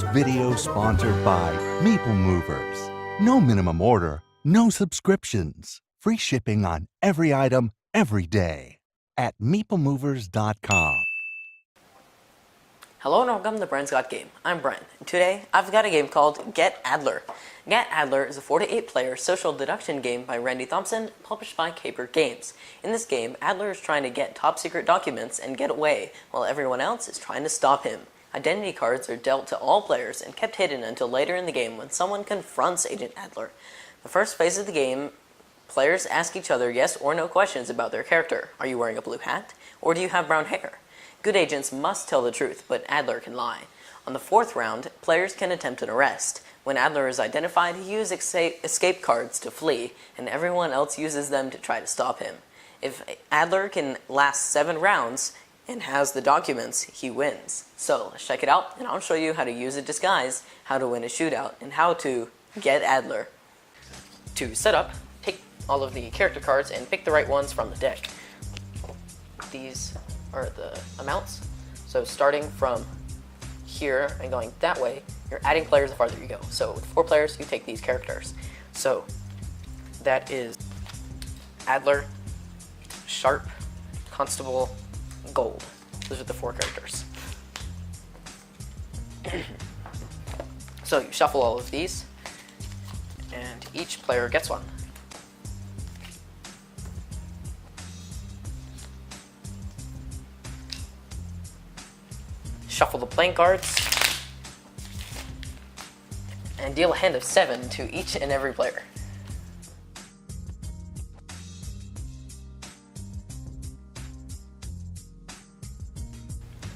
This video sponsored by Meeple Movers. No minimum order, no subscriptions. Free shipping on every item, every day. At meeplemovers.com. Hello and welcome to Brian's Got Game. I'm Brian, and today I've got a game called Get Adler. Get Adler is a 4 to 8 player social deduction game by Randy Thompson, published by Caper Games. In this game, Adler is trying to get top secret documents and get away, while everyone else is trying to stop him. Identity cards are dealt to all players and kept hidden until later in the game when someone confronts Agent Adler. The first phase of the game, players ask each other yes or no questions about their character. Are you wearing a blue hat? Or do you have brown hair? Good agents must tell the truth, but Adler can lie. On the fourth round, players can attempt an arrest. When Adler is identified, he uses escape cards to flee, and everyone else uses them to try to stop him. If Adler can last 7 rounds and has the documents, he wins. So let's check it out, and I'll show you how to use a disguise, how to win a shootout, and how to get Adler. To set up, take all of the character cards and pick the right ones from the deck. These are the amounts. So starting from here and going that way, you're adding players the farther you go. So with 4 players, you take these characters. So that is Adler, Sharp, Constable, Gold. Those are the 4 characters. So you shuffle all of these, and each player gets one. Shuffle the playing cards, and deal a hand of 7 to each and every player.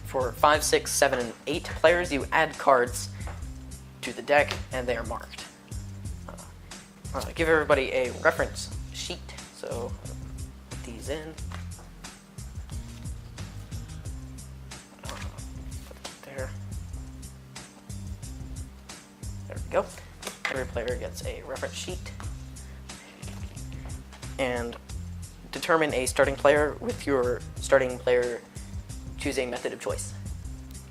For 5, 6, 7, and 8 players, you add cards to the deck, and they are marked. Give everybody a reference sheet, so put these in. There we go. Every player gets a reference sheet. And determine a starting player with your starting player choosing method of choice.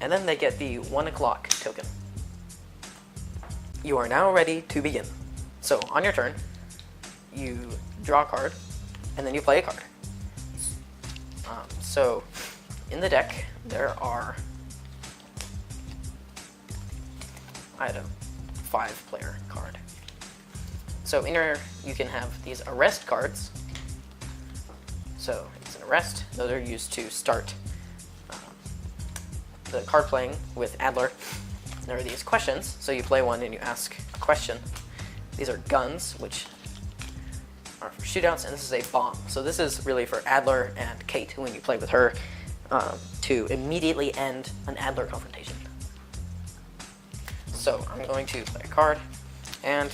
And then they get the 1 o'clock token. You are now ready to begin. So on your turn, you draw a card, and then you play a card. So in the deck, there are, I had a 5-player card. So in here, you can have these arrest cards. So it's an arrest. Those are used to start the card playing with Adler. There are these questions. So you play one and you ask a question. These are guns, which are for shootouts, and this is a bomb. So this is really for Adler and Kate, when you play with her, to immediately end an Adler confrontation. So I'm going to play a card, and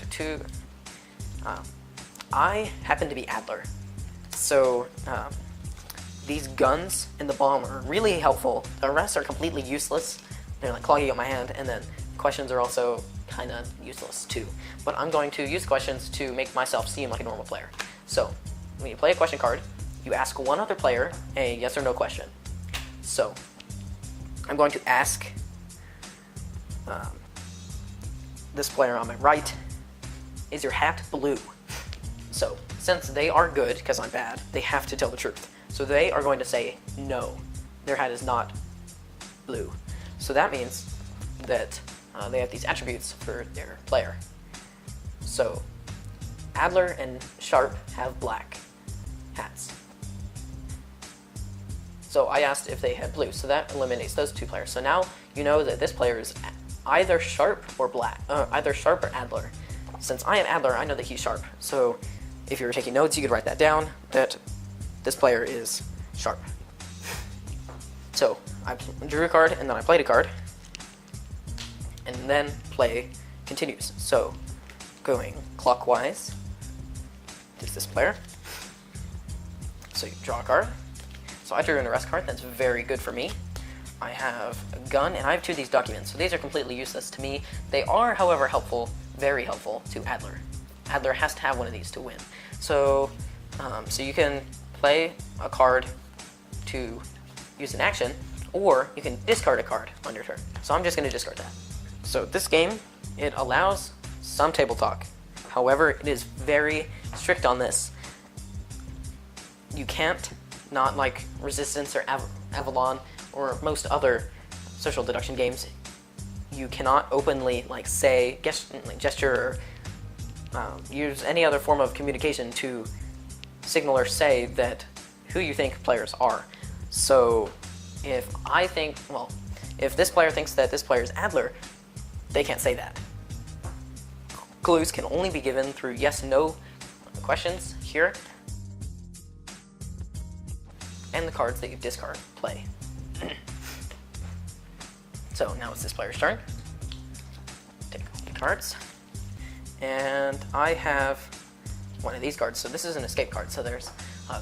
I happen to be Adler. So these guns and the bomb are really helpful. The rest are completely useless. They're like clogging up my hand, and then questions are also kind of useless too. But I'm going to use questions to make myself seem like a normal player. So when you play a question card, you ask one other player a yes or no question. So I'm going to ask this player on my right, is your hat blue? So since they are good, because I'm bad, they have to tell the truth. So they are going to say no, their hat is not blue. So that means that they have these attributes for their player. So Adler and Sharp have black hats. So I asked if they had blue, so that eliminates those 2 players. So now you know that this player is either Sharp or black, either Sharp or Adler. Since I am Adler, I know that he's Sharp. So if you're taking notes, you could write that down, that this player is Sharp. So I drew a card, and then I played a card, and then play continues. So going clockwise, there's this player. So you draw a card. So I drew an arrest card. That's very good for me. I have a gun, and I have 2 of these documents. So these are completely useless to me. They are, however, helpful, very helpful to Adler. Adler has to have one of these to win. So, so you can play a card to use an action, or you can discard a card on your turn. So I'm just going to discard that. So this game, it allows some table talk. However, it is very strict on this. You can't, not like Resistance or Avalon or most other social deduction games, you cannot openly say, gesture, or use any other form of communication to signal or say that who you think players are. So if this player thinks that this player is Adler, they can't say that. Clues can only be given through yes, no questions here, and the cards that you discard play. So now it's this player's turn. Take the cards, and I have one of these cards. So this is an escape card. So there's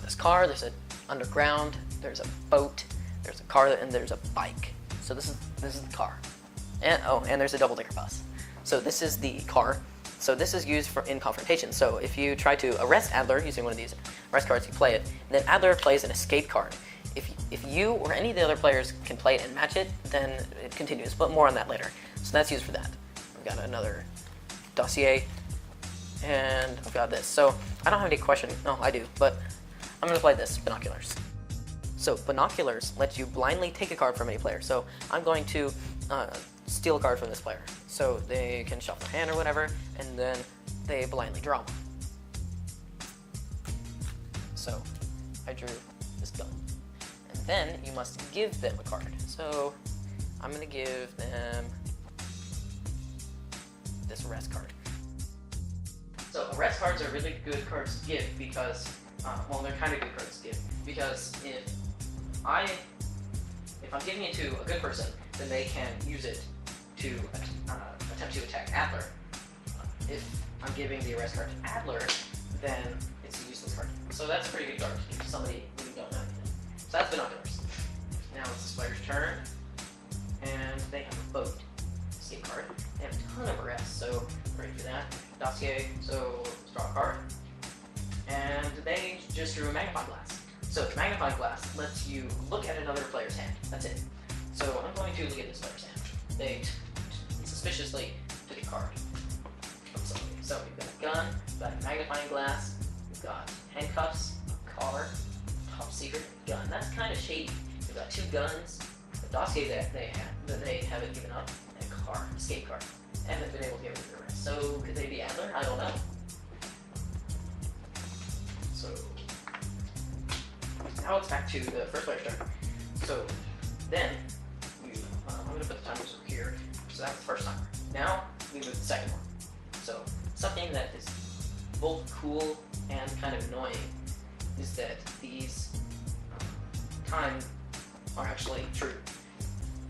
this car, there's an underground, there's a boat, there's a car, and there's a bike. So this is the car, and there's a double-decker bus. So this is the car. So this is used in confrontation. So if you try to arrest Adler using one of these arrest cards, you play it, and then Adler plays an escape card. If you or any of the other players can play it and match it, then it continues, but more on that later. So that's used for that. We've got another dossier, and I've got this. So I don't have any question. No, I do, but I'm going to play this, binoculars. So binoculars lets you blindly take a card from any player. So I'm going to steal a card from this player. So they can shuffle their hand or whatever, and then they blindly draw one. So I drew this gun. And then you must give them a card. So I'm going to give them this arrest card. So arrest cards are really good cards to give because, they're kind of good cards to give because if I'm giving it to a good person, then they can use it to attempt to attack Adler. If I'm giving the arrest card to Adler, then it's a useless card. So that's a pretty good card to give to somebody who don't know anything. So that's binoculars. Now it's this player's turn, and they have a boat. Escape card. They have a ton of arrests, so ready for that. Dossier, so let's draw a card. And they just drew a magnifying glass. So the magnifying glass lets you look at another player's hand. That's it. So I'm going to look at this player's hand. They suspiciously took a card from somebody. So we've got a gun, we've got a magnifying glass, we've got handcuffs, a car, top secret gun. That's kind of shady. We've got two guns, a dossier that they haven't given up, and a car, escape card. They haven't been able to get rid of the rest. So could they be Adler? I don't know. So now it's back to the first player's turn. So then I'm going to put the timers over here. So that's the first timer. Now we move to the second one. So something that is both cool and kind of annoying is that these times are actually true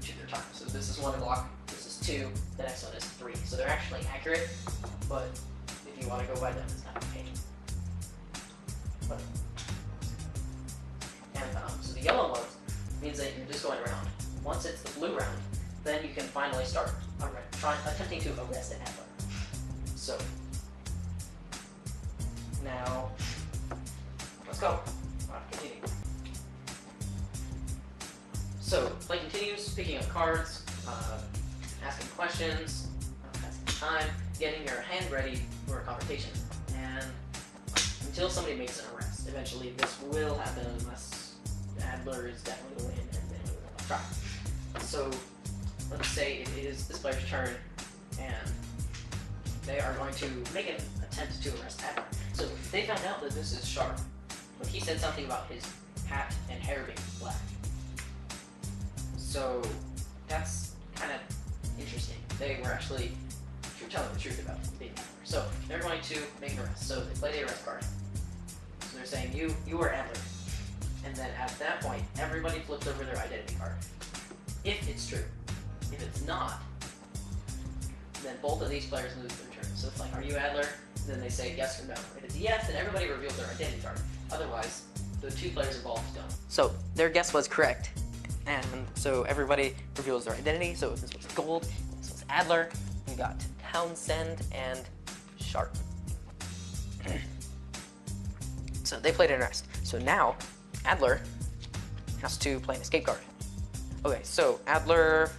to their time. So this is 1 o'clock, this is 2, the next one is 3. So they're actually accurate, but if you want to go by them, it's not okay. But, so the yellow one means that you're just going around. Once it's the blue round, then you can finally start attempting to arrest an Adler. So now let's go. Continue. So play continues, picking up cards, asking questions, passing time, getting your hand ready for a confrontation, and until somebody makes an arrest. Eventually, this will happen unless Adler is definitely the win, and then we'll try. So let's say it is this player's turn, and they are going to make an attempt to arrest Adler. So they found out that this is Sharp, but he said something about his hat and hair being black. So that's kind of interesting. They were actually telling the truth about being Adler. So they're going to make an arrest. So they play the arrest card. So they're saying, you are Adler. And then at that point, everybody flips over their identity card. If it's true. If it's not, then both of these players lose their turn. So it's like, are you Adler? And then they say yes or no. If it's yes, then everybody reveals their identity card. Otherwise, the two players involved don't. So their guess was correct. And so everybody reveals their identity. So this was Gold, this was Adler. We got Townsend and Sharp. So they played an arrest. So now Adler has to play an escape card. Okay, so Adler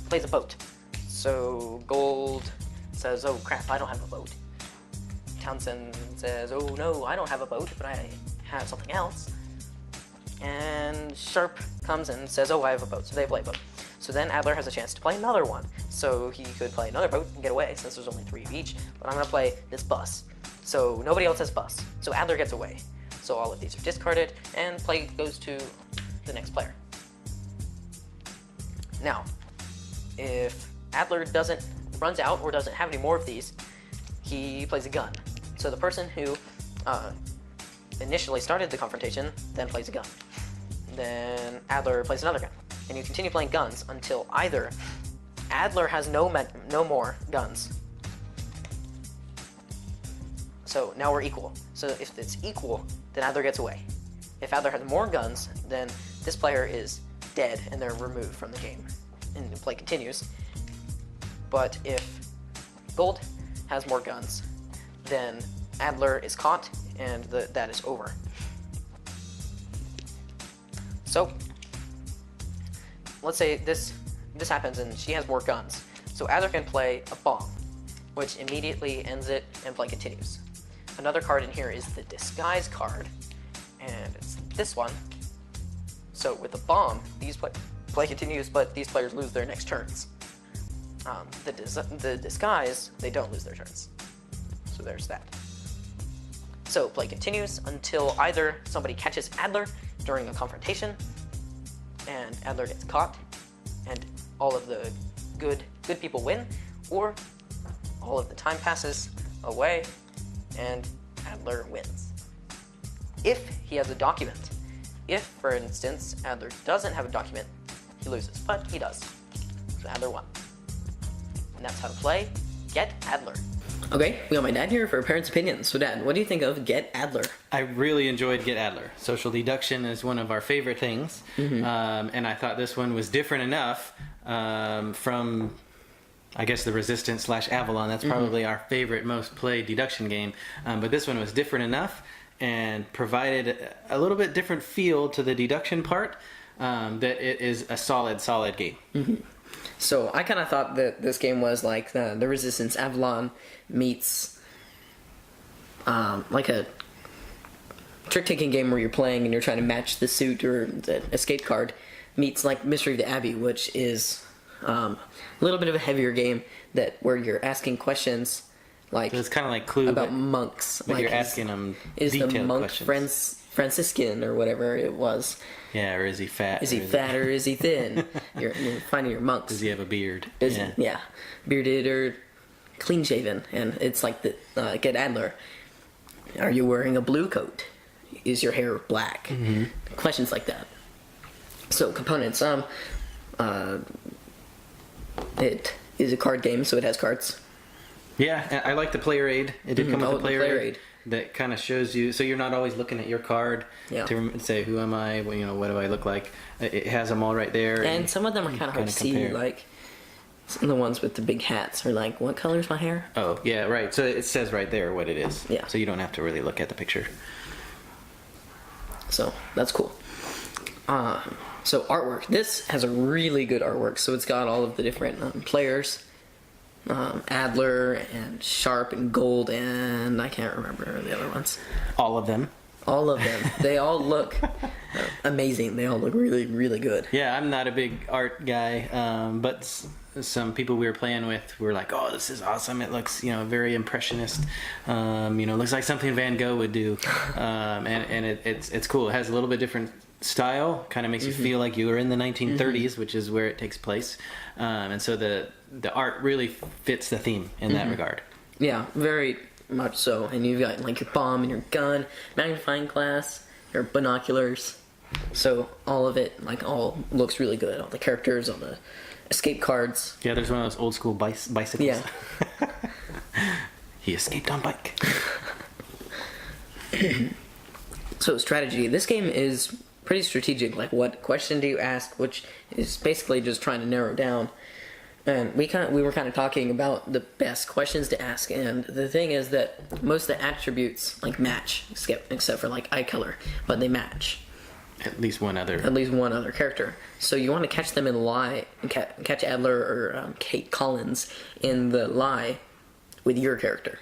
plays a boat. So Gold says, oh crap, I don't have a boat. Townsend says, oh no, I don't have a boat, but I have something else. And Sharp comes and says, oh, I have a boat, so they play a boat. So then Adler has a chance to play another one. So he could play another boat and get away, since there's only 3 of each. But I'm going to play this bus. So nobody else has bus. So Adler gets away. So all of these are discarded, and play goes to the next player. Now, if Adler runs out or doesn't have any more of these, he plays a gun. So the person who initially started the confrontation then plays a gun. Then Adler plays another gun. And you continue playing guns until either Adler has no more guns. So now we're equal. So if it's equal, then Adler gets away. If Adler has more guns, then this player is dead and they're removed from the game. And the play continues. But if Gold has more guns, then Adler is caught and that is over. So let's say this happens and she has more guns. So Adler can play a bomb, which immediately ends it and play continues. Another card in here is the disguise card, and it's this one. So with the bomb, these play continues, but these players lose their next turns. The disguise, they don't lose their turns. So there's that. So play continues until either somebody catches Adler during a confrontation, and Adler gets caught, and all of the good people win, or all of the time passes away, and Adler wins. If he has a document. If, for instance, Adler doesn't have a document, he loses, but he does. So Adler won. And that's how to play Get Adler. Okay, we got my dad here for parents' opinions. So Dad, what do you think of Get Adler? I really enjoyed Get Adler. Social deduction is one of our favorite things. And I thought this one was different enough from, I guess, the Resistance / Avalon. That's probably our favorite, most played deduction game. But this one was different enough and provided a little bit different feel to the deduction part that it is a solid game. So I kind of thought that this game was like the Resistance Avalon meets like a trick-taking game where you're playing and you're trying to match the suit or the escape card meets like Mystery of the Abbey, which is a little bit of a heavier game where you're asking questions like So it's kind of like Clue, about monks. but like you're asking them is detailed the monk questions. Franciscan or whatever it was? Yeah, or is he fat? Is he fat or is he thin? You're finding your monks. Does he have a beard? Yeah, bearded or clean shaven, and it's like the Get Adler. Are you wearing a blue coat? Is your hair black? Questions like that. So components. It is a card game, so it has cards. Yeah, and I like the player aid. It did come with Oh, a player the player aid aid. that kind of shows you, so you're not always looking at your card to say, who am I? Well, what do I look like? It has them all right there. And some of them are kind of hard to see, compare. like some of the ones with the big hats are like, what color is my hair? Oh, yeah, right. So it says right there what it is. Yeah. So you don't have to really look at the picture. So that's cool. So artwork. This has a really good artwork. So it's got all of the different players. Adler and Sharp and Gold and I can't remember the other ones. All of them. All of them. They all look amazing. They all look really, really good. Yeah, I'm not a big art guy, but some people we were playing with were like, "Oh, this is awesome! It looks, very impressionist. Looks like something Van Gogh would do." And it's cool. It has a little bit different style. Kind of makes you feel like you were in the 1930s, which is where it takes place. And so the art really fits the theme in that regard. Yeah, very much so. And you've got like your bomb and your gun, magnifying glass, your binoculars. So all of it, all looks really good. All the characters, all the escape cards. Yeah, there's one of those old school bicycles. Yeah. He escaped on bike. So strategy. This game is pretty strategic. Like, what question do you ask? Which is basically just trying to narrow down. And we were kind of talking about the best questions to ask. And the thing is that most of the attributes match, except for eye color, but they match. at least one other. At least one other character. So you want to catch them in the lie, catch Adler or Kate Collins in the lie with your character.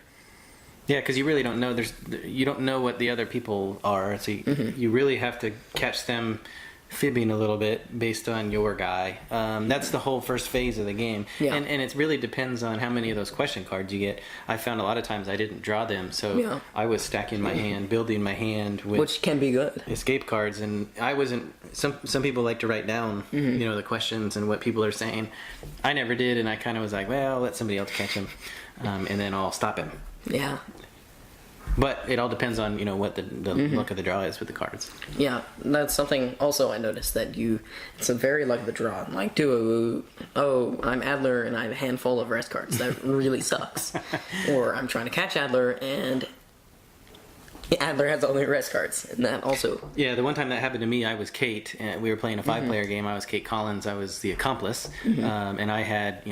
Yeah, because you really don't know. You don't know what the other people are, so you really have to catch them fibbing a little bit based on your guy. That's the whole first phase of the game, and it really depends on how many of those question cards you get. I found a lot of times I didn't draw them, so I was stacking my hand, building my hand with which can be good escape cards, and I wasn't. Some people like to write down, the questions and what people are saying. I never did, and I kind of was like, well, let somebody else catch him, and then I'll stop him. Yeah. But it all depends on, what the luck of the draw is with the cards. Yeah, that's something also I noticed, that it's a very luck of the draw. Like, I'm Adler and I have a handful of rest cards. That really sucks. Or I'm trying to catch Adler and Adler has only rest cards. And that also... Yeah, the one time that happened to me, I was Kate, and we were playing a 5-player game. I was Kate Collins. I was the accomplice. And I had,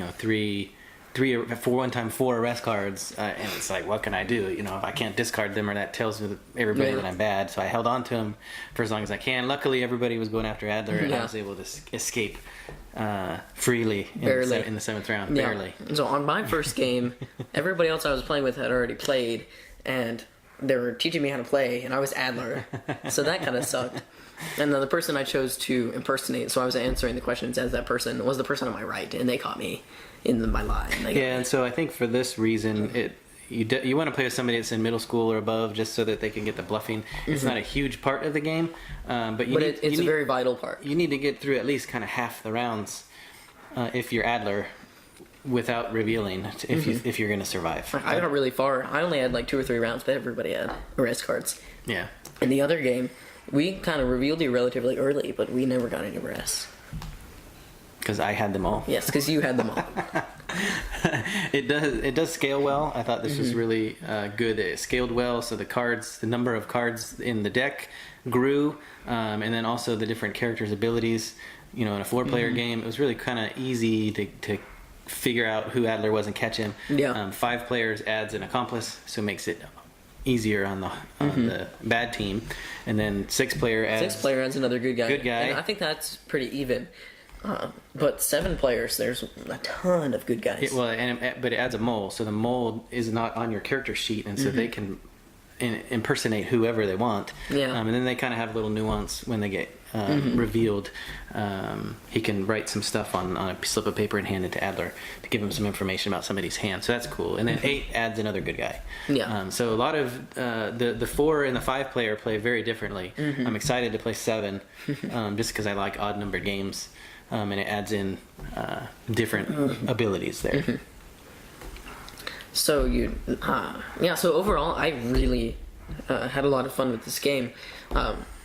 four arrest cards, and it's like, what can I do? If I can't discard them, or that tells everybody that I'm bad. So I held on to them for as long as I can. Luckily, everybody was going after Adler, and I was able to escape freely in the 7th round. Yeah. Barely. So on my first game, everybody else I was playing with had already played, and they were teaching me how to play, and I was Adler. So that kind of sucked. And then the person I chose to impersonate, so I was answering the questions as that person, was the person on my right, and they caught me in my lie. And so I think for this reason, you want to play with somebody that's in middle school or above, just so that they can get the bluffing. It's not a huge part of the game, but it's a very vital part. You need to get through at least kind of half the rounds if you're Adler, without revealing if you're going to survive. I got really far. I only had like 2 or 3 rounds, but everybody had arrest cards. Yeah. In the other game, we kind of revealed you relatively early, but we never got any arrests. Because I had them all. Yes, because you had them all. It does scale well. I thought this was really good. It scaled well, so the number of cards in the deck grew, and then also the different characters' abilities. In a 4-player game, it was really kind of easy to figure out who Adler was and catch him. Yeah. 5 players adds an accomplice, so it makes it easier on the bad team, and then 6-player adds another good guy. Good guy. And I think that's pretty even. But 7 players, there's a ton of good guys. But it adds a mole, so the mole is not on your character sheet, and so they can impersonate whoever they want. Yeah. And then they kind of have a little nuance when they get revealed. He can write some stuff on a slip of paper and hand it to Adler to give him some information about somebody's hand. So that's cool. And then 8 adds another good guy. Yeah. So a lot of the 4 and the 5-player play very differently. I'm excited to play 7 just because I like odd-numbered games. And it adds in different abilities there. So so overall, I really had a lot of fun with this game.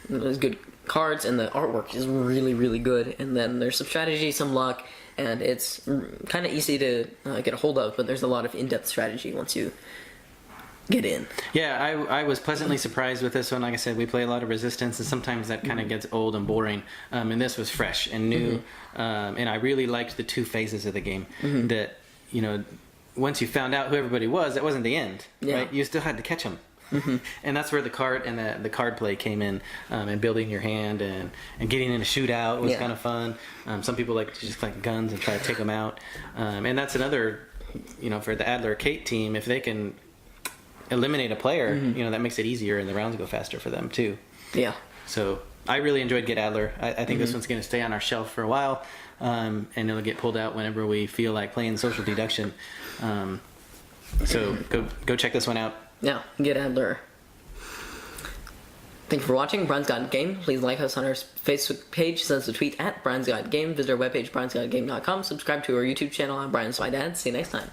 There's good cards, and the artwork is really, really good. And then there's some strategy, some luck, and it's kind of easy to get a hold of. But there's a lot of in-depth strategy once you get in. Yeah, I was pleasantly surprised with this one. Like I said, we play a lot of Resistance, and sometimes that kind of gets old and boring. And this was fresh and new. And I really liked the 2 phases of the game. That, once you found out who everybody was, that wasn't the end. Right? You still had to catch them. And that's where the card and the card play came in, and building your hand and getting in a shootout was kind of fun. Some people like to just collect guns and try to take them out. And that's another, for the Adler Kate team, if they can eliminate a player, that makes it easier, and the rounds go faster for them too. Yeah. So I really enjoyed Get Adler. I think this one's going to stay on our shelf for a while, and it'll get pulled out whenever we feel like playing social deduction. So go check this one out. Yeah, Get Adler. Thank you for watching Brian's Got Game. Please like us on our Facebook page. Send us a tweet at Brian's Got Game. Visit our webpage, briansgotgame.com. Subscribe to our YouTube channel on Brian's My Dad. See you next time.